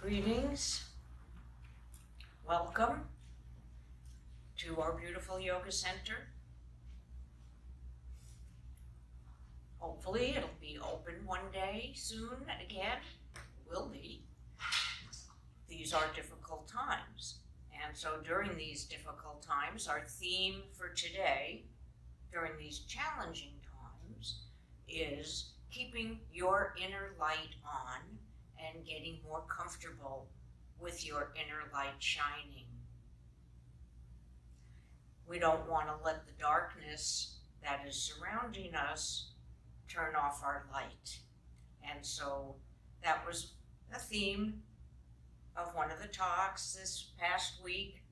Greetings. Welcome to our beautiful yoga center. Hopefully it'll be open one day soon and again. It will be. These are difficult times. And so during these difficult times, our theme for today, during these challenging times, is keeping your inner light on and getting more comfortable with your inner light shining. We don't want to let the darkness that is surrounding us turn off our light. And so that was the theme of one of the talks this past week,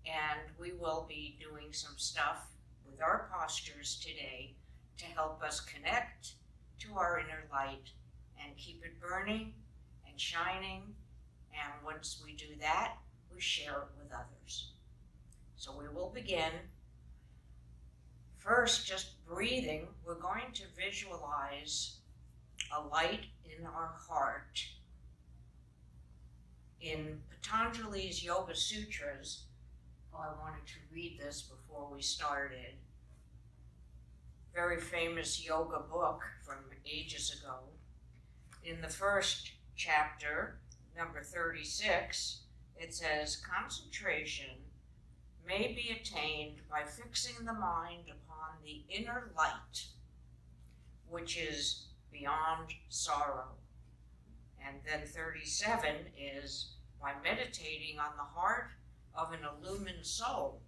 and we will be doing some stuff with our postures today to help us connect to our inner light and keep it burning and shining, and once we do that, we share it with others. So we will begin. First, just breathing, we're going to visualize a light in our heart. In Patanjali's Yoga Sutras, I wanted to read this before we started, very famous yoga book from ages ago. In the first chapter, number 36, it says, concentration may be attained by fixing the mind upon the inner light, which is beyond sorrow. And then 37 is by meditating on the heart of an illumined soul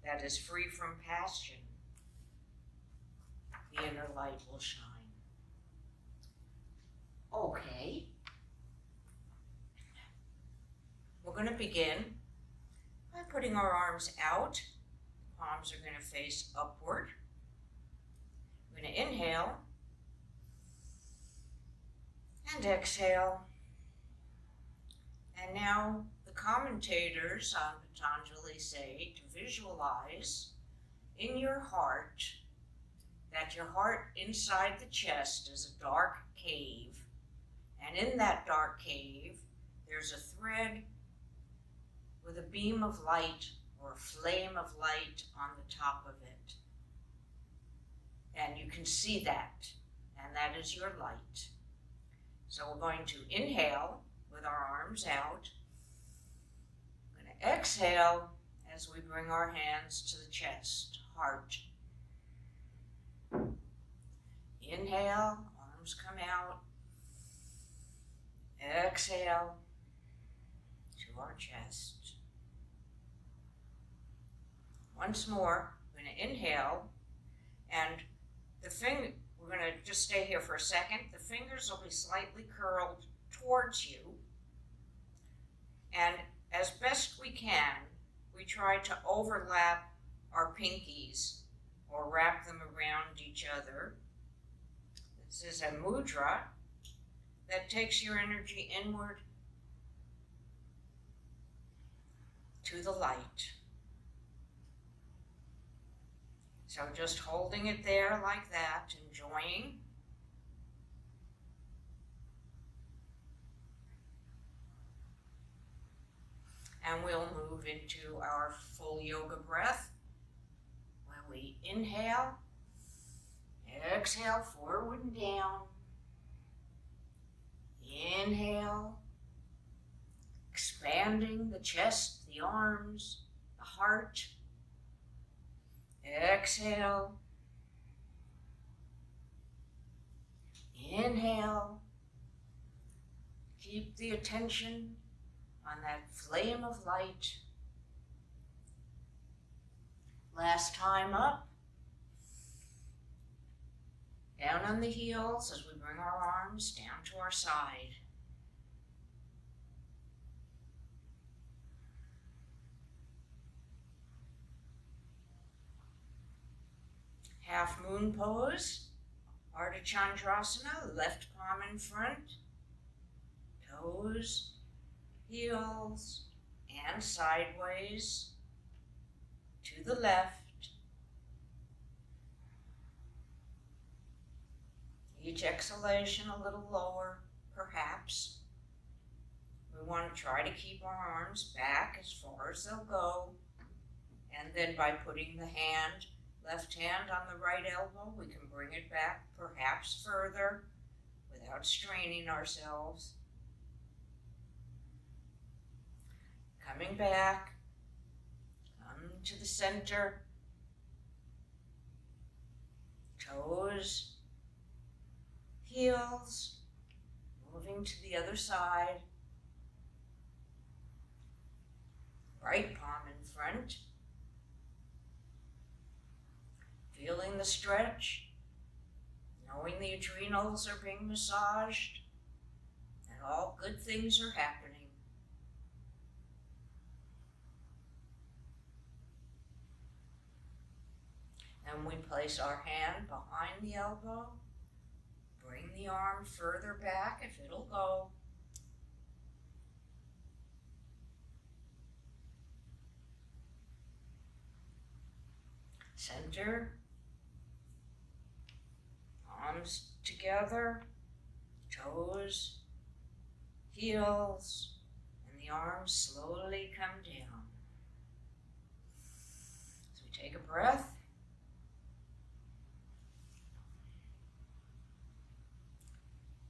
that is free from passion, the inner light will shine. Okay. We're going to begin by putting our arms out. Palms are going to face upward. We're going to inhale and exhale. And now the commentators on Patanjali say to visualize in your heart that your heart inside the chest is a dark cave. And in that dark cave, there's a thread with a beam of light or a flame of light on the top of it. And you can see that, and that is your light. So we're going to inhale with our arms out. We're going to exhale as we bring our hands to the chest, heart. Inhale, arms come out. Exhale to our chest. Once more, we're going to inhale, and we're going to just stay here for a second. The fingers will be slightly curled towards you, and as best we can, we try to overlap our pinkies or wrap them around each other. This is a mudra that takes your energy inward to the light. So just holding it there like that, enjoying. And we'll move into our full yoga breath, where we inhale, exhale forward and down. Inhale, expanding the chest, the arms, the heart. Exhale. Inhale. Keep the attention on that flame of light. Last time up. Down on the heels as we bring our arms down to our side. Half moon pose, Ardha Chandrasana, left palm in front, toes, heels, and sideways to the left. Each exhalation a little lower, perhaps. want to try to keep our arms back as far as they'll go. And then by putting the left hand on the right elbow, we can bring it back perhaps further without straining ourselves. Coming back, come to the center, toes, heels, moving to the other side, right palm in front, feeling the stretch, knowing the adrenals are being massaged, and all good things are happening. And we place our hand behind the elbow, bring the arm further back if it'll go. Center, palms together, toes, heels, and the arms slowly come down. So we take a breath.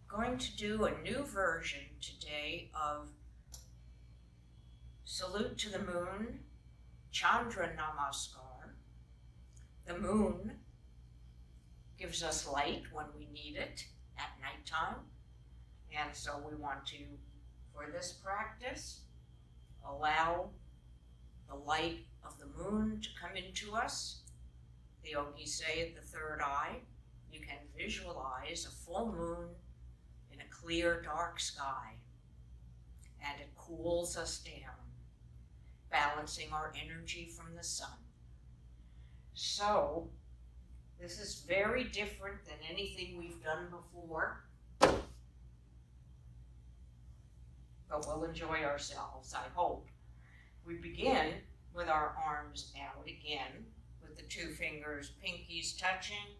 Going to do a new version today of Salute to the Moon, Chandra Namaskar. The moon gives us light when we need it at nighttime, and so we want to, for this practice, allow the light of the moon to come into us. The yogis say at the third eye, you can visualize a full moon in a clear, dark sky, and it cools us down, balancing our energy from the sun. So, this is very different than anything we've done before, but we'll enjoy ourselves, I hope. We begin with our arms out again, with the two fingers, pinkies touching.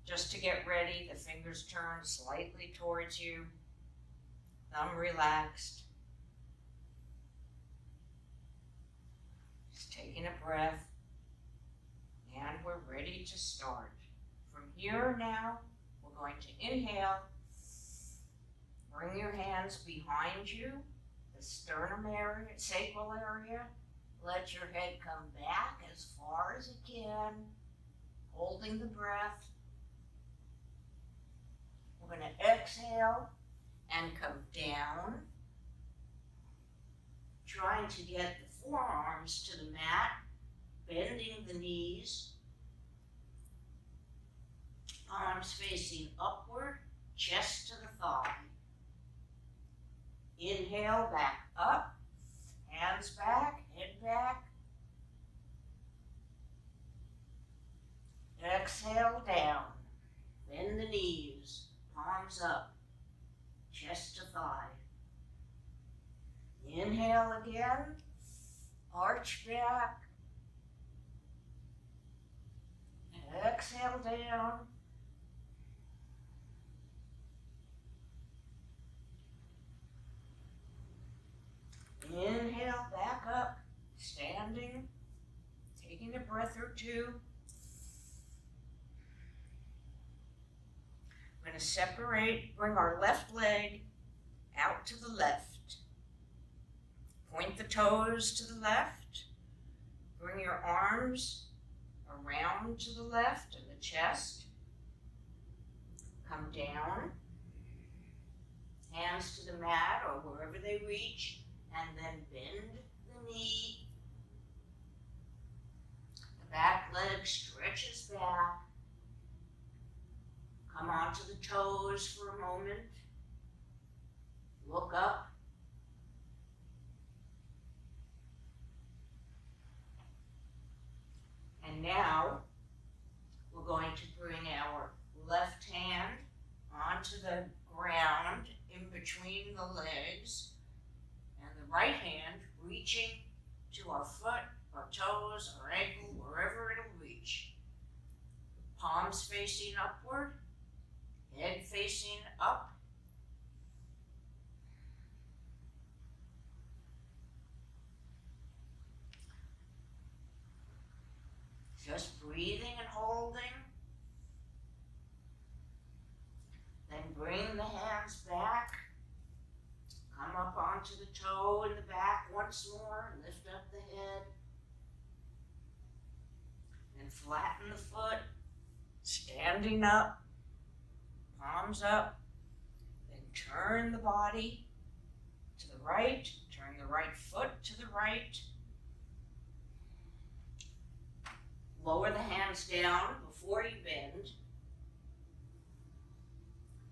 Just to get ready, the fingers turn slightly towards you, thumb relaxed. Just taking a breath, and we're ready to start. From here now, we're going to inhale. Bring your hands behind you, the sternum area, sacral area. Let your head come back as far as it can, holding the breath. We're going to exhale and come down, trying to get the forearms to the mat, bending the knees, palms facing upward, chest to the thigh. Inhale, back up, hands back, head back. Exhale, down, bend the knees, palms up, chest to thigh. Inhale again, arch back. Exhale down. Inhale, back up, standing, taking a breath or two. We're going to separate, bring our left leg out to the left. Point the toes to the left. Bring your arms around to the left in the chest. Come down. Hands to the mat or wherever they reach. And then bend the knee. The back leg stretches back. Come onto the toes for a moment. Look up. And now we're going to bring our left hand onto the ground in between the legs. And the right hand reaching to our foot, our toes, our ankle, wherever it'll reach. Palms facing upward, head facing up. onto the toe in the back once more. Lift up the head. And flatten the foot. Standing up. Palms up. Then turn the body to the right. Turn the right foot to the right. Lower the hands down before you bend.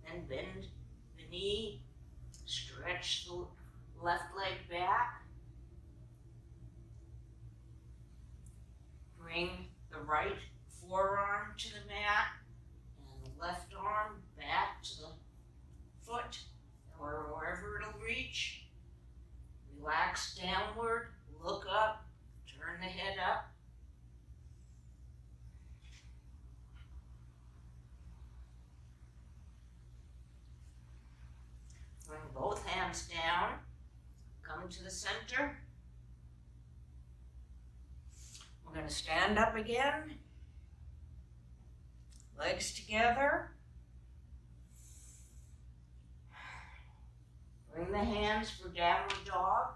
Then bend the knee. Stretch the left leg back. Bring the right forearm to the mat and the left arm back to the foot or wherever it'll reach. Relax downward, look up, turn the head up. Bring both hands down, come to the center. We're going to stand up again, legs together. Bring the hands for downward dog,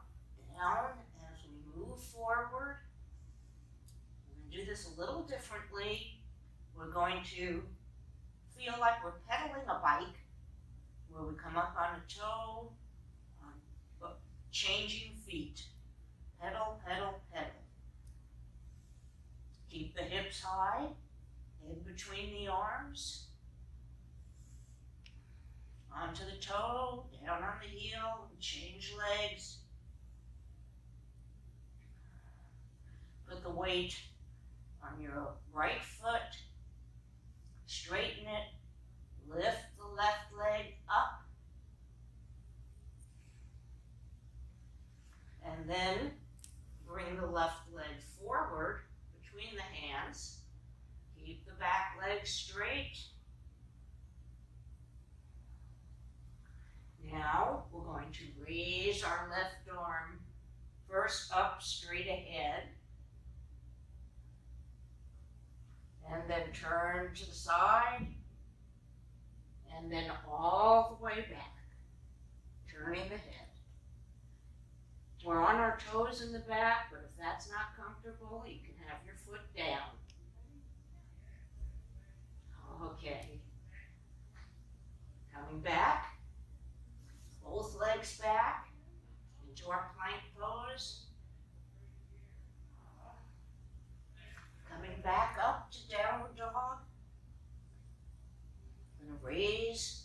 down as we move forward. We're going to do this a little differently. We're going to feel like we're pedaling a bike, where we come up on a toe, changing feet. Pedal, pedal, pedal. Keep the hips high, head between the arms. Onto the toe, down on the heel, change legs. Put the weight on your right foot, straighten it, lift the left leg up, and then bring the left leg forward between the hands. Keep the back leg straight. Now we're going to raise our left arm first up straight ahead, and then turn to the side, and then all the way back, turning the head. We're on our toes in the back, but if that's not comfortable, you can have your foot down. Okay. Coming back. Both legs back into our plank pose. Coming back up to downward dog. Gonna raise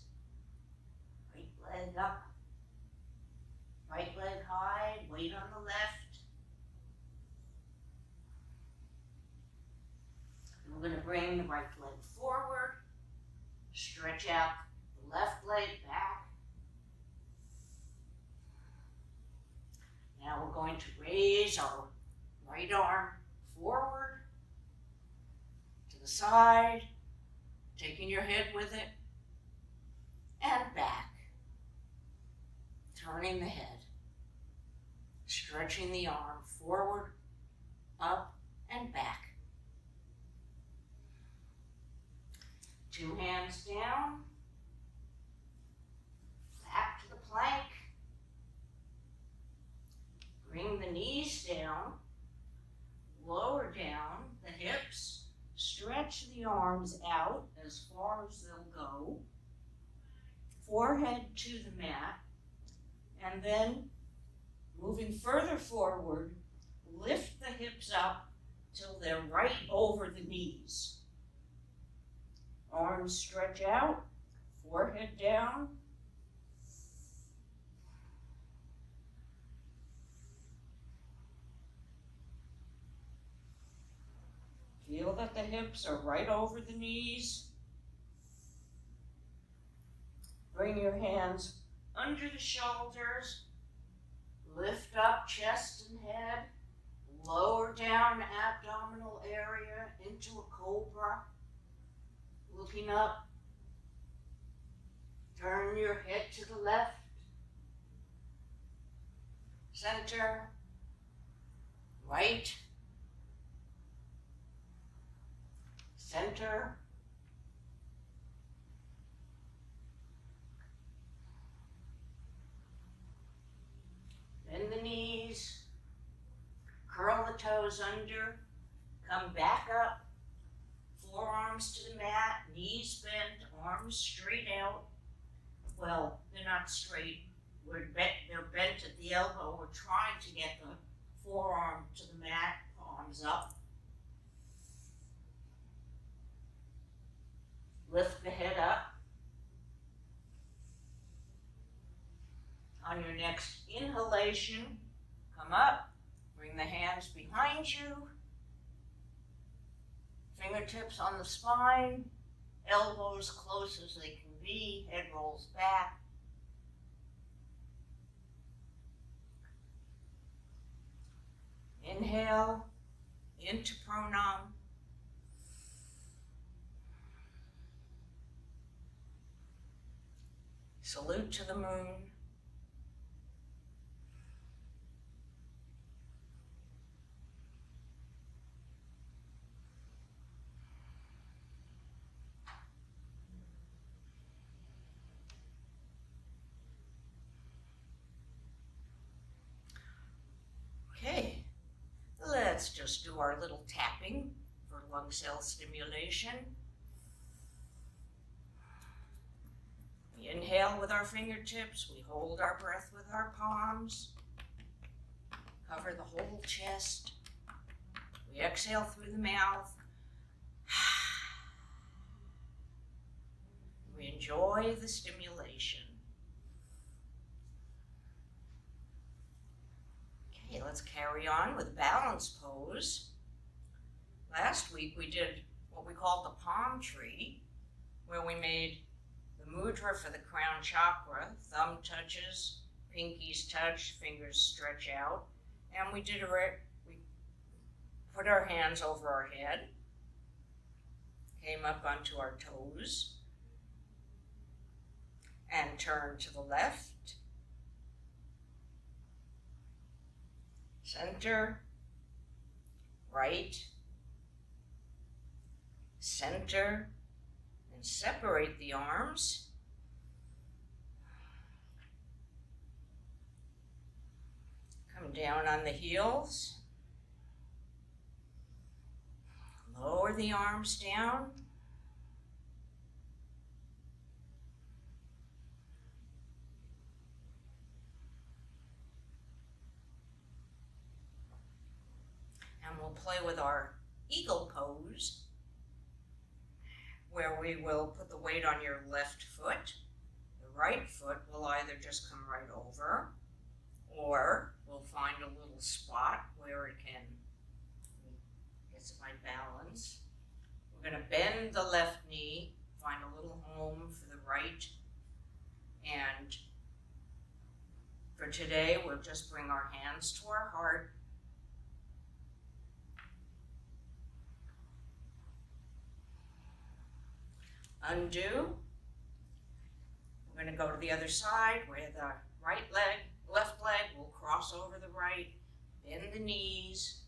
right leg up, right leg high, weight on the left. And we're gonna bring the right leg forward, stretch out the left leg back. Now we're going to raise our right arm forward, to the side, taking your head with it, and back. Turning the head, stretching the arm forward, up, and back. Two hands down, back to the plank. Bring the knees down, lower down the hips, stretch the arms out as far as they'll go, forehead to the mat, and then moving further forward, lift the hips up till they're right over the knees. Arms stretch out, forehead down. Feel that the hips are right over the knees. Bring your hands under the shoulders. Lift up chest and head. Lower down abdominal area into a cobra. Looking up. Turn your head to the left. Center. Right. Center. goes under, come back up, forearms to the mat, knees bent, arms straight out. Well, they're not straight, they're bent at the elbow. We're trying to get the forearm to the mat, palms up. Lift the head up. On your next inhalation, come up, bring the hands behind you, fingertips on the spine, elbows close as they can be, head rolls back. Inhale into pranam. Salute to the moon. Okay, let's just do our little tapping for lung cell stimulation. We inhale with our fingertips, we hold our breath with our palms, cover the whole chest. We exhale through the mouth. We enjoy the stimulation. Okay, let's carry on with balance pose. Last week we did what we called the palm tree, where we made the mudra for the crown chakra. Thumb touches, pinkies touch, fingers stretch out, and we put our hands over our head, came up onto our toes, and turned to the left, center, right, center, and separate the arms. Come down on the heels. Lower the arms down. And we'll play with our eagle pose, where we will put the weight on your left foot. The right foot will either just come right over, or we'll find a little spot where it can get my balance. We're going to bend the left knee, find a little home for the right, and for today we'll just bring our hands to our heart. Undo. We're going to go to the other side where the left leg will cross over the right, bend the knees,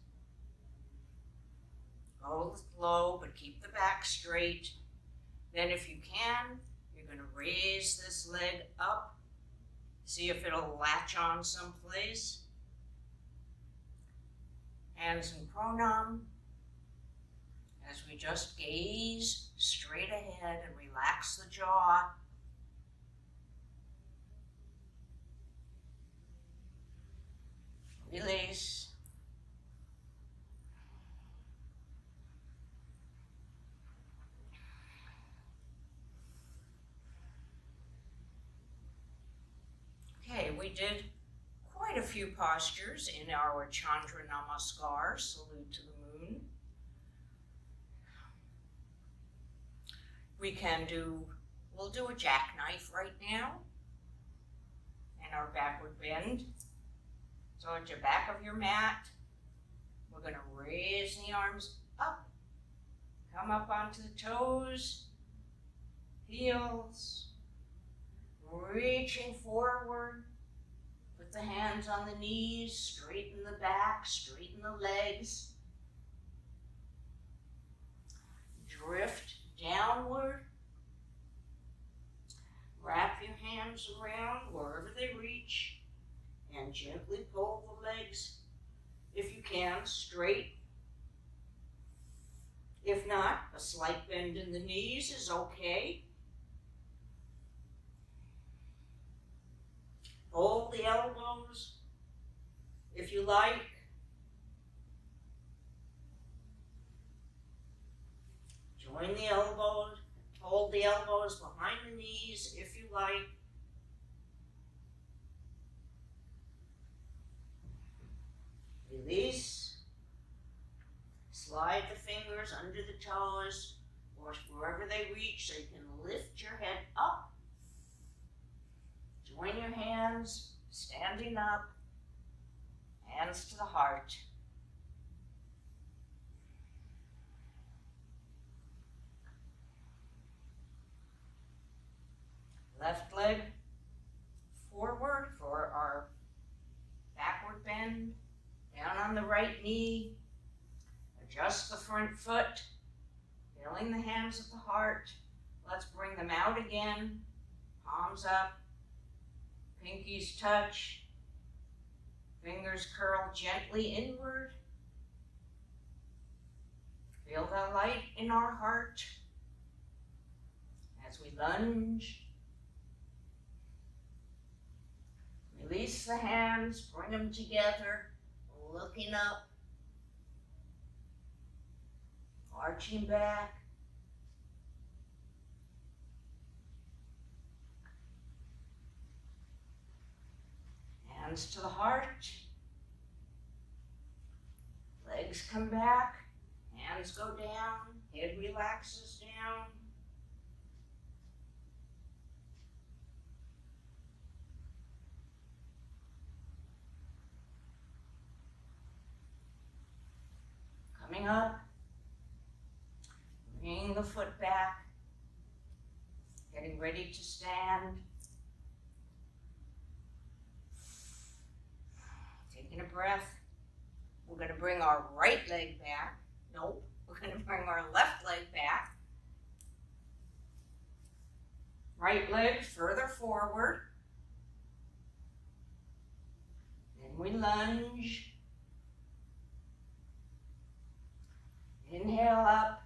go low but keep the back straight. Then if you can, you're going to raise this leg up, see if it'll latch on someplace. Hands in pranam, as we just gaze straight ahead and relax the jaw. Release. Okay, we did quite a few postures in our Chandra Namaskar, salute to the moon. We'll do a jackknife right now, and our backward bend. So at your back of your mat, we're going to raise the arms up, come up onto the toes, heels, reaching forward, put the hands on the knees, straighten the back, straighten the legs, drift downward, wrap your hands around wherever they reach, and gently pull the legs if you can, straight. If not, a slight bend in the knees is okay. Hold the elbows if you like. Join the elbows, hold the elbows behind the knees if you like. Release. Slide the fingers under the toes or wherever they reach so you can lift your head up. Join your hands, standing up, hands to the heart. Left leg forward for our backward bend. Down on the right knee. Adjust the front foot. Feeling the hands at the heart. Let's bring them out again. Palms up. Pinkies touch. Fingers curl gently inward. Feel the light in our heart as we lunge. Release the hands, bring them together, looking up, arching back. Hands to the heart. Legs come back, hands go down, head relaxes down. Coming up, bringing the foot back, getting ready to stand. Taking a breath. We're going to bring our right leg back. Nope, we're going to bring our left leg back. Right leg further forward. Then we lunge. Inhale up,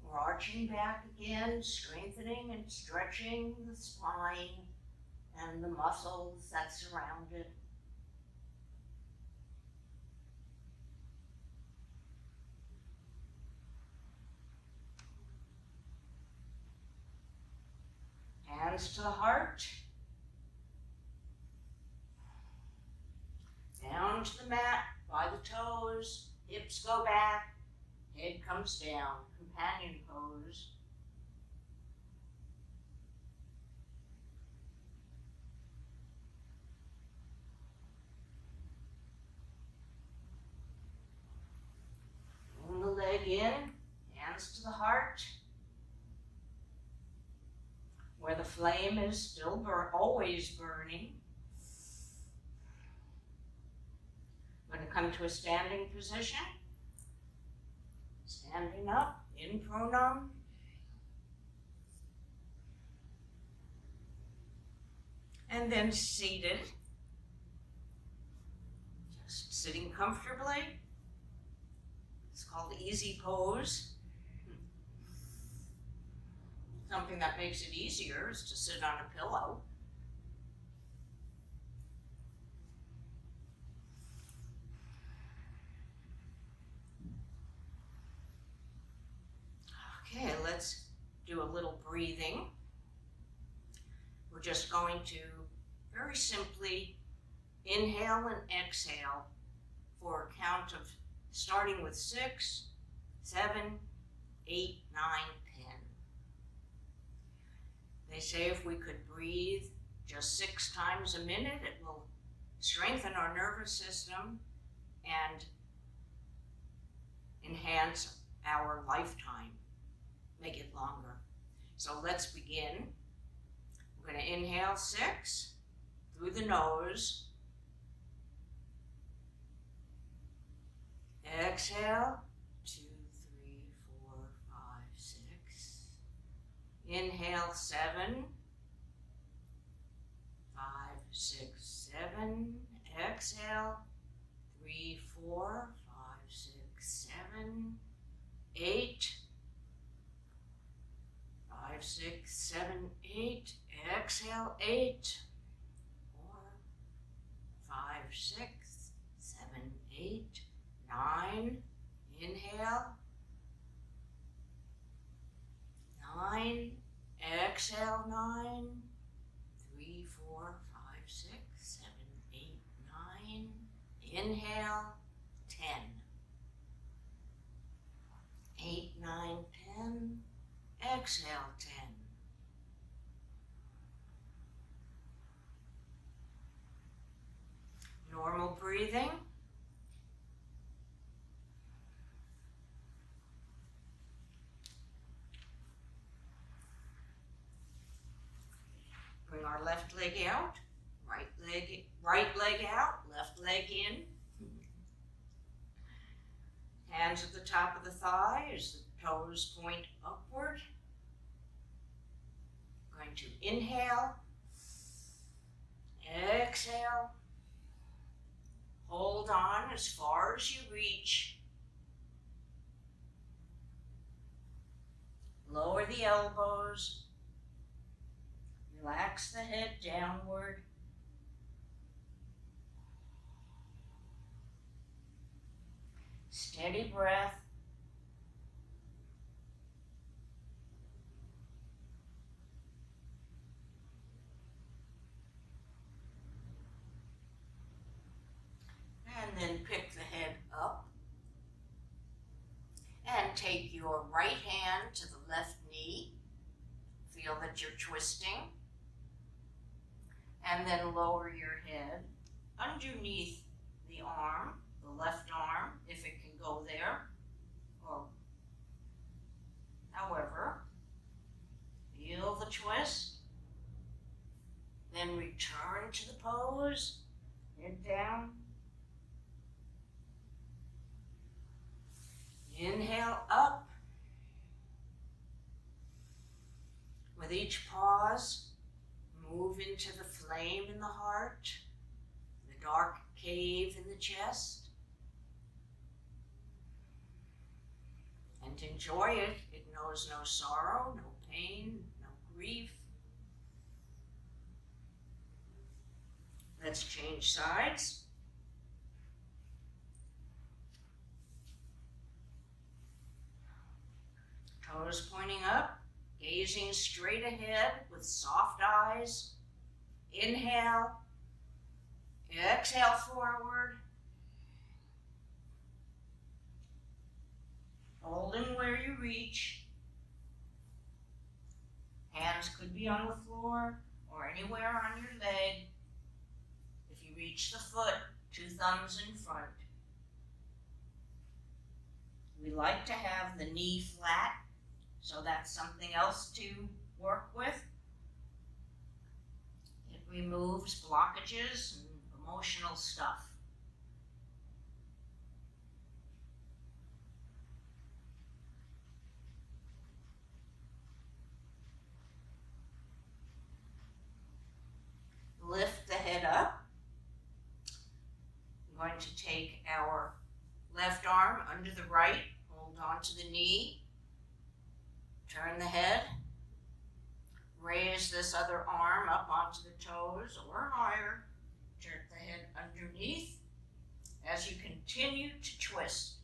we're arching back again, strengthening and stretching the spine and the muscles that surround it. Hands to the heart, down to the mat by the toes, hips go back. Head comes down, companion pose. Bring the leg in, hands to the heart. Where the flame is still always burning. I'm going to come to a standing position. Standing up in pranam. And then seated. Just sitting comfortably. It's called easy pose. Something that makes it easier is to sit on a pillow. Okay, let's do a little breathing. We're just going to very simply inhale and exhale for a count of starting with 6, 7, 8, 9, 10. They say if we could breathe just 6 times a minute, it will strengthen our nervous system and enhance our lifetime. Make it longer. So let's begin. We're going to inhale 6 through the nose. Exhale 2, 3, 4, 5, 6. Inhale 7, 5, 6, 7. Exhale 3, 4, 5, 6, 7, 8. 5, 6, 7, 8. Exhale, 8. 4, 5, 6, 7, 8, 9. Inhale. 9. Exhale, 9. 3, 4, 5, 6, 7, 8, 9. Inhale, 10. 8, 9, 10. Exhale, 10. Normal breathing. Bring our left leg out, right leg out, left leg in. Hands at the top of the thigh as the toes point upward. Going to inhale, exhale, hold on as far as you reach. Lower the elbows, relax the head downward. Steady breath. And then pick the head up. And take your right hand to the left knee. Feel that you're twisting. And then lower your head underneath the arm, the left arm, if it can go there, or however. Feel the twist. Then return to the pose, head down. Inhale up. With each pause, move into the flame in the heart, the dark cave in the chest, and enjoy it. It knows no sorrow, no pain, no grief. Let's change sides. Toes pointing up, gazing straight ahead with soft eyes. Inhale, exhale forward. Holding where you reach. Hands could be on the floor or anywhere on your leg. If you reach the foot, 2 thumbs in front. We like to have the knee flat, so that's something else to work with. It removes blockages and emotional stuff. Lift the head up. We're going to take our left arm under the right, hold on to the knee. Turn the head, raise this other arm up onto the toes or higher, turn the head underneath as you continue to twist.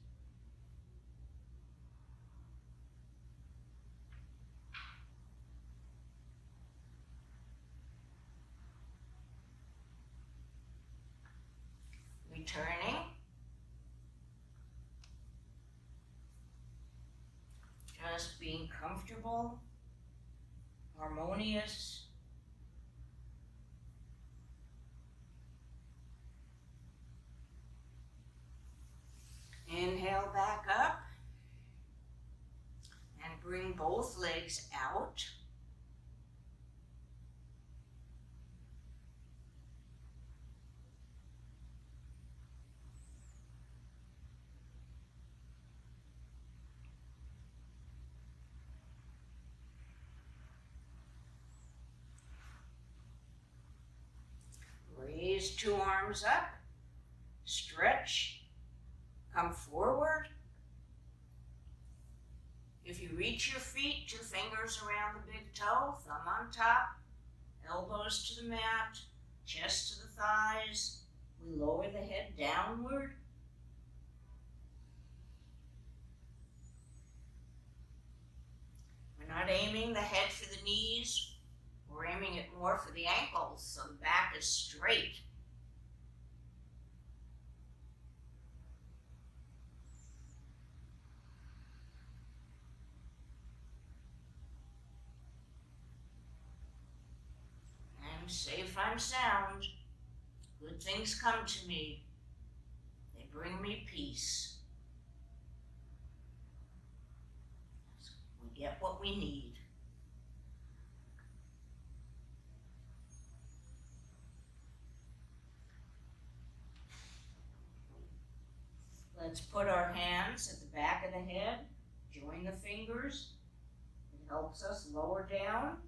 Returning. Just being comfortable, harmonious. Inhale back up and bring both legs out. Raise 2 arms up, Stretch. Come forward. If you reach your feet, 2 fingers around the big toe, thumb on top, elbows to the mat, chest to the thighs. We lower the head downward. We're not aiming the head for the knees. We're aiming it more for the ankles, so the back is straight. I'm safe, I'm sound. Good things come to me. They bring me peace. We get what we need. Let's put our hands at the back of the head. Join the fingers. It helps us lower down.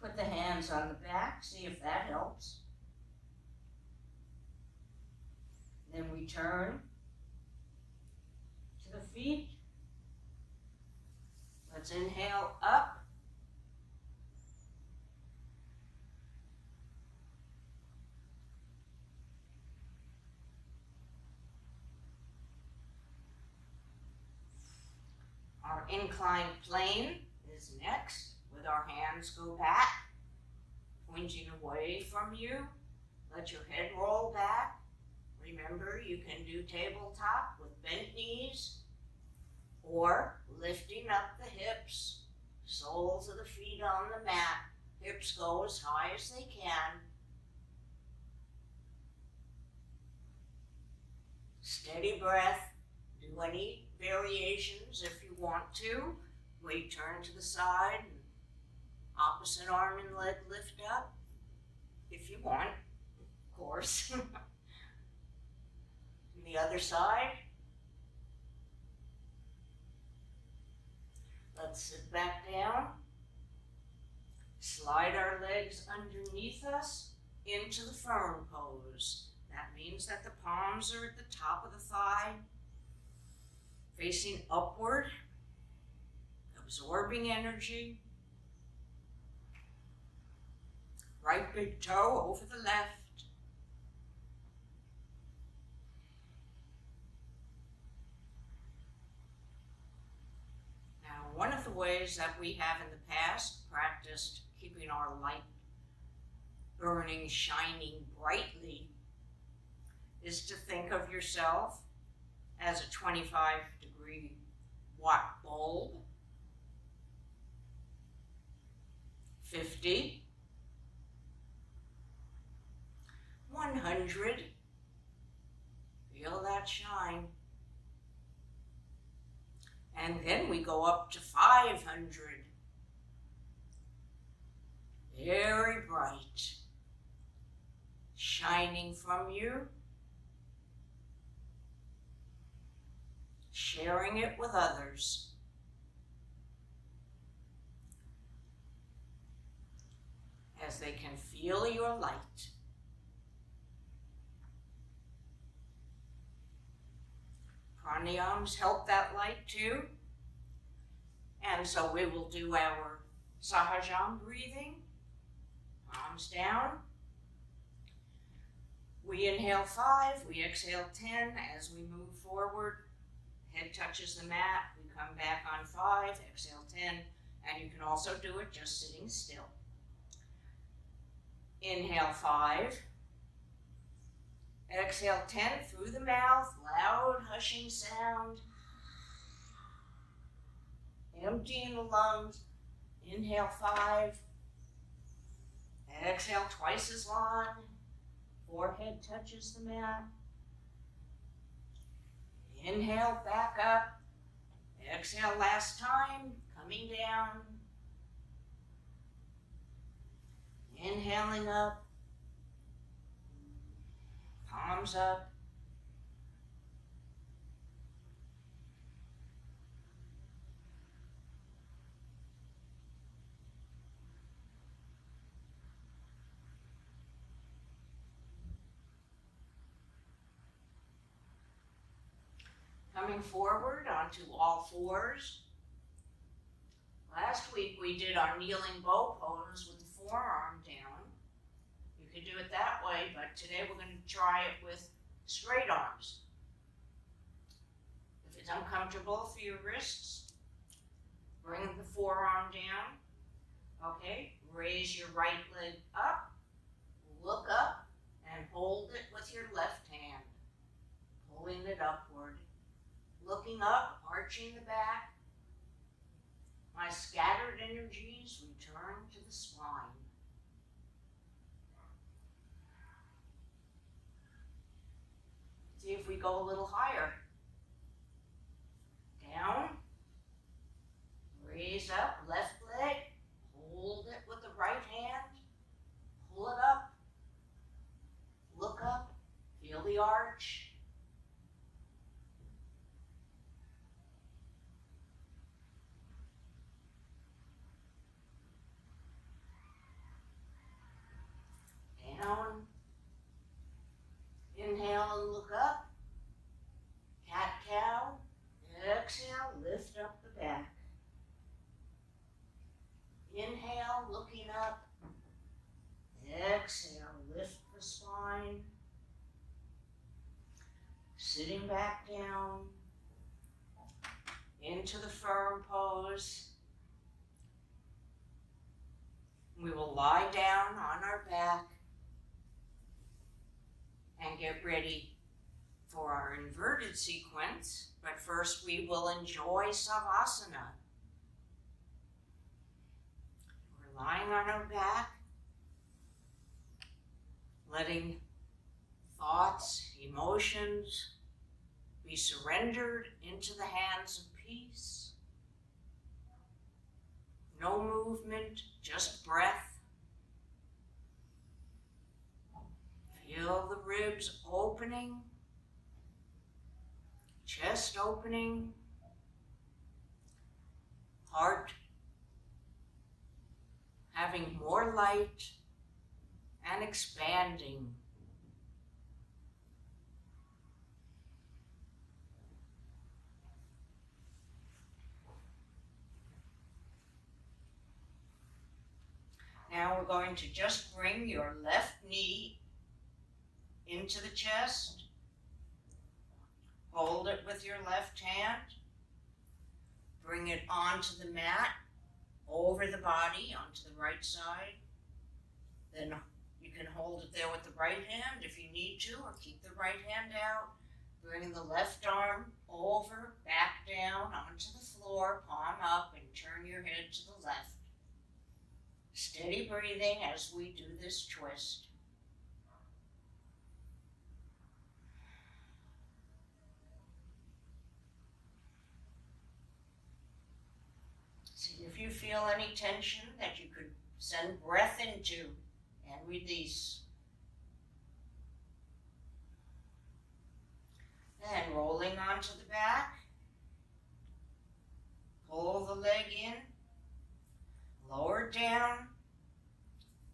Put the hands on the back, see if that helps. Then we turn to the feet. Let's inhale up. Our inclined plane is next. With our hands go back, pointing away from you. Let your head roll back. Remember, you can do tabletop with bent knees or lifting up the hips, soles of the feet on the mat. Hips go as high as they can. Steady breath. Do any variations if you want to. We turn to the side. Opposite arm and leg lift up, if you want, of course. The other side. Let's sit back down. Slide our legs underneath us into the firm pose. That means that the palms are at the top of the thigh, facing upward, absorbing energy. Right big toe over the left. Now, one of the ways that we have in the past practiced keeping our light burning, shining brightly is to think of yourself as a 25-degree watt bulb. 50. 100, feel that shine. And then we go up to 500, very bright, shining from you, sharing it with others. As they can feel your light. Pranayams help that light too. And so we will do our Sahajam breathing. Palms down. We inhale 5, we exhale 10 as we move forward. Head touches the mat, we come back on 5, exhale 10, and you can also do it just sitting still. Inhale 5. Exhale 10 through the mouth, loud hushing sound. Empty in the lungs. Inhale 5. Exhale twice as long. Forehead touches the mat. Inhale back up. Exhale last time, coming down. Inhaling up. Palms up. Coming forward onto all fours. Last week we did our kneeling bow pose with the forearm down. You could do it that way, but today we're going to try it with straight arms. If it's uncomfortable for your wrists, bring the forearm down. Okay, raise your right leg up, look up, and hold it with your left hand, pulling it upward. Looking up, arching the back. My scattered energies return to the spine. See if we go a little higher. Down, raise up, left leg, hold it with the right hand, pull it up, look up, feel the arch. Down, inhale and look up, cat-cow, exhale, lift up the back. Inhale, looking up, exhale, lift the spine, sitting back down, into the firm pose. We will lie down on our back and get ready for our inverted sequence, but first we will enjoy Savasana. We're lying on our back, letting thoughts, emotions be surrendered into the hands of peace. No movement, just breath. Feel the ribs opening, chest opening, heart having more light and expanding. Now we're going to just bring your left knee into the chest. Hold it with your left hand. Bring it onto the mat, over the body, onto the right side. Then you can hold it there with the right hand if you need to, or keep the right hand out. Bring the left arm over, back down, onto the floor, palm up, and turn your head to the left. Steady breathing as we do this twist. See if you feel any tension that you could send breath into and release. And rolling onto the back, pull the leg in, lower down,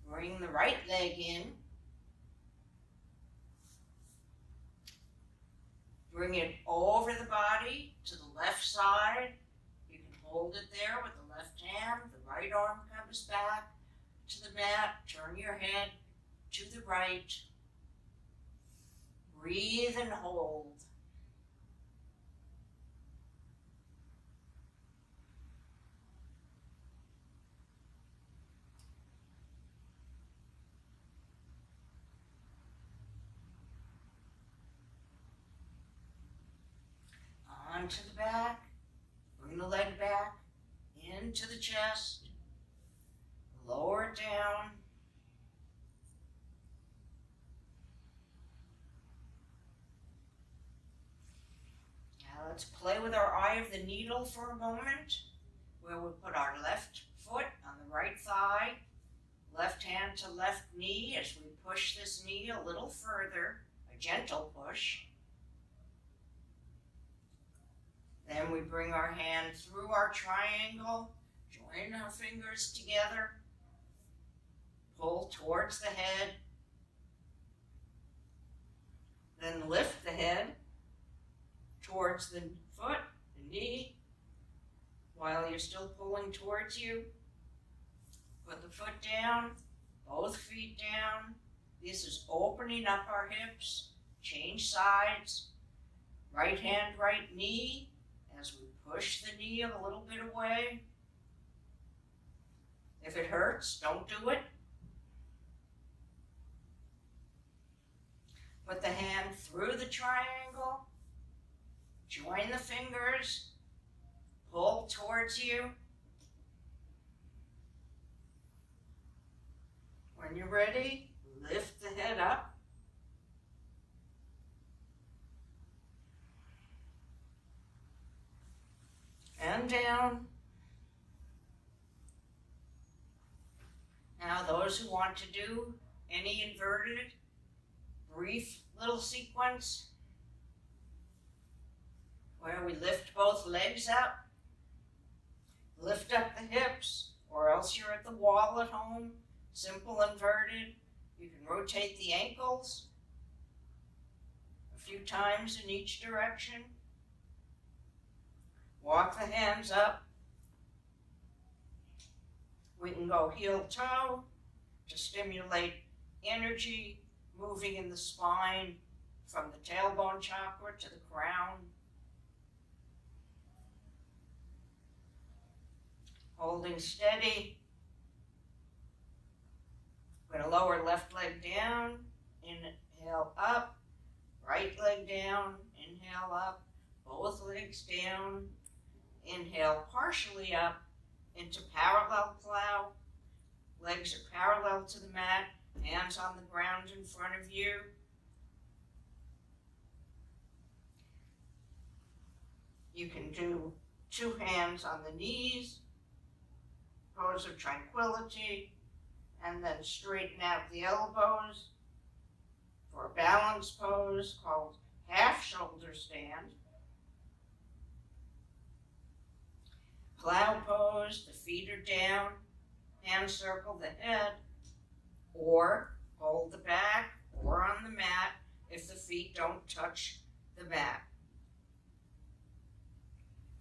bring the right leg in, bring it over the body to the left side. You can hold it there with the left hand, the right arm comes back to the mat, turn your head to the right, breathe and hold. Onto the back, bring the leg back, into the chest, lower it down. Now let's play with our eye of the needle for a moment, where we'll put our left foot on the right thigh, left hand to left knee as we push this knee a little further, a gentle push. Then we bring our hand through our triangle, join our fingers together, pull towards the head, then lift the head, towards the foot, the knee, while you're still pulling towards you. Put the foot down, both feet down. This is opening up our hips. Change sides. Right hand, right knee, as we push the knee a little bit away. If it hurts, don't do it. Put the hand through the triangle. Join the fingers. Pull towards you. When you're ready, lift the head up. And down. Now those who want to do any inverted, brief little sequence where we lift both legs up, lift up the hips, or else you're at the wall at home, simple inverted. You can rotate the ankles a few times in each direction. Walk the hands up. We can go heel-toe to stimulate energy moving in the spine from the tailbone chakra to the crown. Holding steady. We're going to lower left leg down, inhale up, right leg down, inhale up, both legs down, inhale partially up into parallel plow. Legs are parallel to the mat, hands on the ground in front of you. You can do two hands on the knees, pose of tranquility, and then straighten out the elbows for a balance pose called half shoulder stand. Plow pose, the feet are down, hands circle the head, or hold the back or on the mat if the feet don't touch the mat.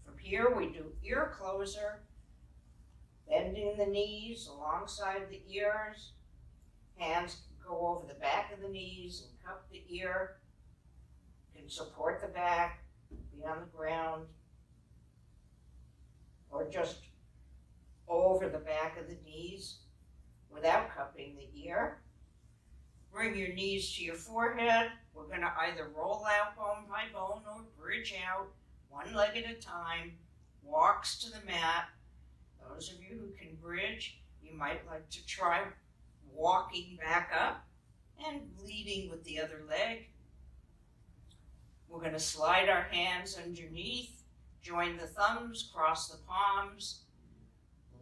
From here we do ear closer, bending the knees alongside the ears. Hands can go over the back of the knees and cup the ear. You can support the back, be on the ground, or just over the back of the knees without cupping the ear. Bring your knees to your forehead. We're going to either roll out bone by bone or bridge out, one leg at a time, walks to the mat. Those of you who can bridge, you might like to try walking back up and leading with the other leg. We're going to slide our hands underneath, join the thumbs, cross the palms,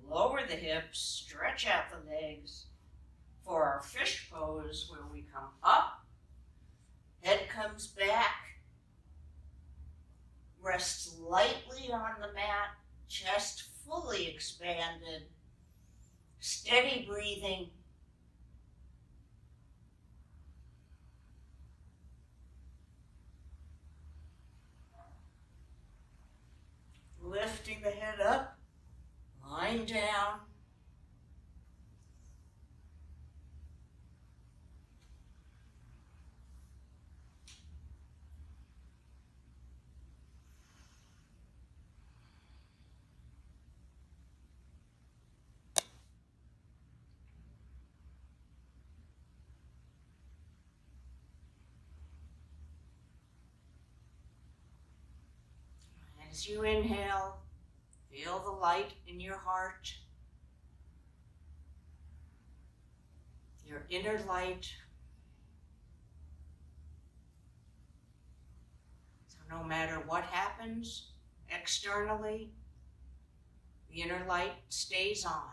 lower the hips, stretch out the legs for our fish pose where we come up, head comes back, rests lightly on the mat, chest fully expanded, steady breathing. Lifting the head up, lying down. As you inhale, feel the light in your heart, your inner light. So no matter what happens externally, the inner light stays on.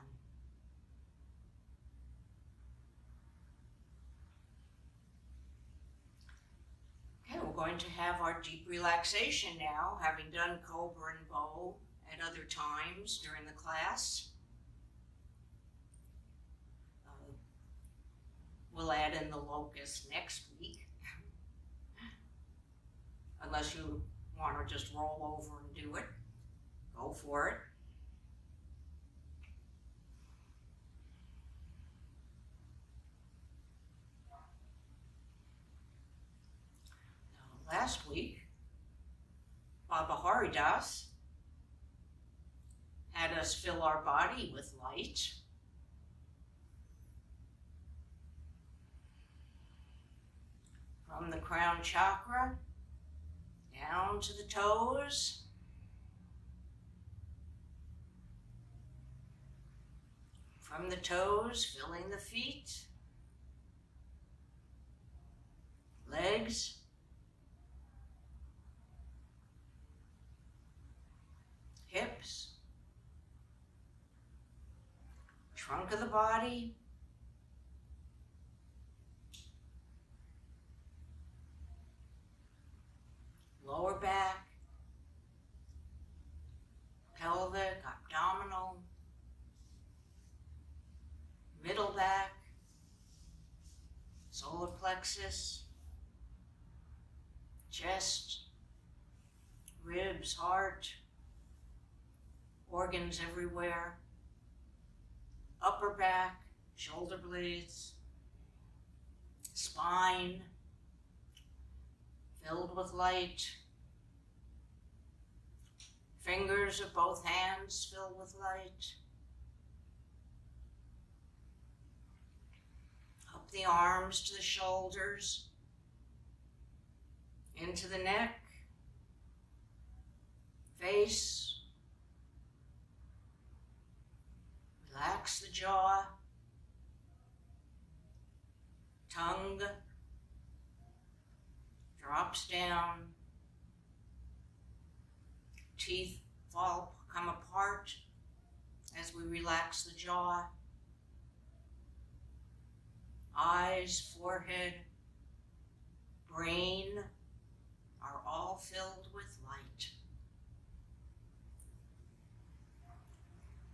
Okay, we're going to have our deep relaxation now, having done Cobra and Bow at other times during the class. We'll add in the locust next week, unless you want to just roll over and do it, go for it. Now, last week, Baba Haridas had us fill our body with light. From the crown chakra down to the toes. From the toes, filling the feet, legs, hips, trunk of the body, lower back, pelvic, abdominal, middle back, solar plexus, chest, ribs, heart, organs everywhere, upper back, shoulder blades, spine, filled with light, fingers of both hands filled with light, up the arms to the shoulders, into the neck, face, relax the jaw, tongue drops down, teeth come apart as we relax the jaw, eyes, forehead, brain are all filled with light.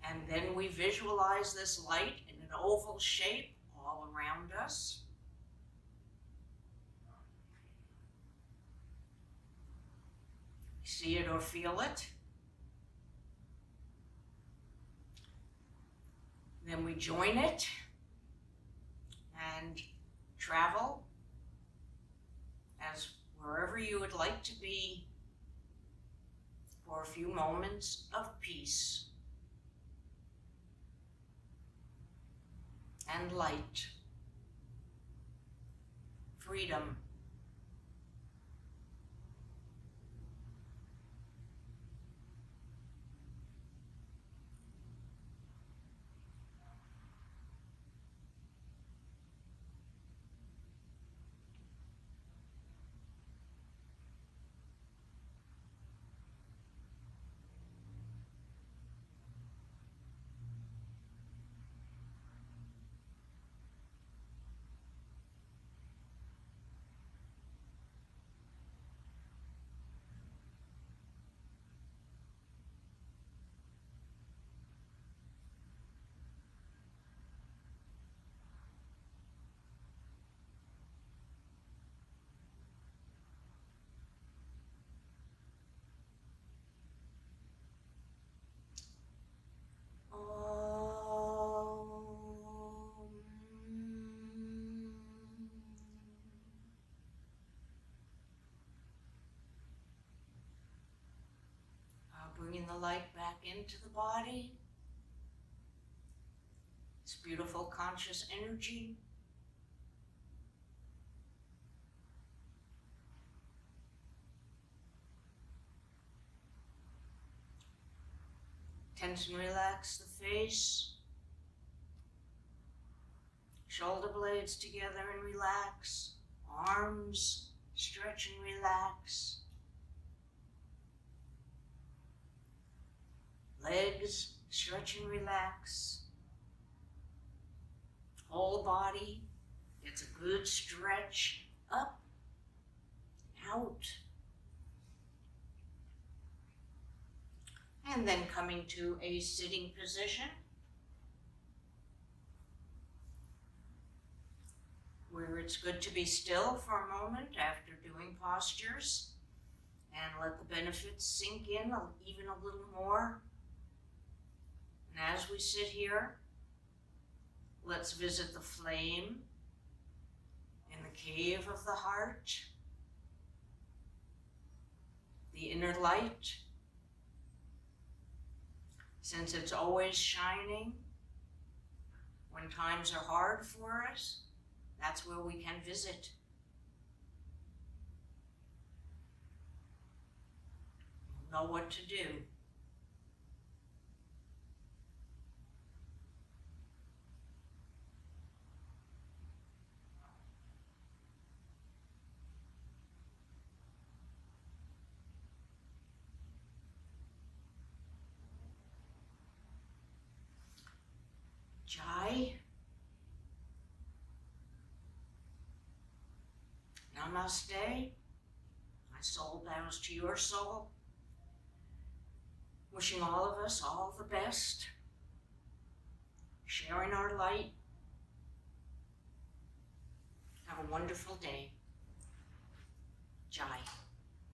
And then we visualize this light in an oval shape all around us. See it or feel it. Then we join it and travel as wherever you would like to be for a few moments of peace and light, freedom. Bringing the light back into the body. This beautiful conscious energy. Tense and relax the face. Shoulder blades together and relax. Arms stretch and relax. Legs stretch and relax. Whole body gets a good stretch up, out. And then coming to a sitting position where it's good to be still for a moment after doing postures and let the benefits sink in even a little more. And as we sit here, let's visit the flame in the cave of the heart, the inner light. Since it's always shining, when times are hard for us, that's where we can visit. We'll know what to do. Jai. Namaste. My soul bows to your soul. Wishing all of us all the best. Sharing our light. Have a wonderful day. Jai.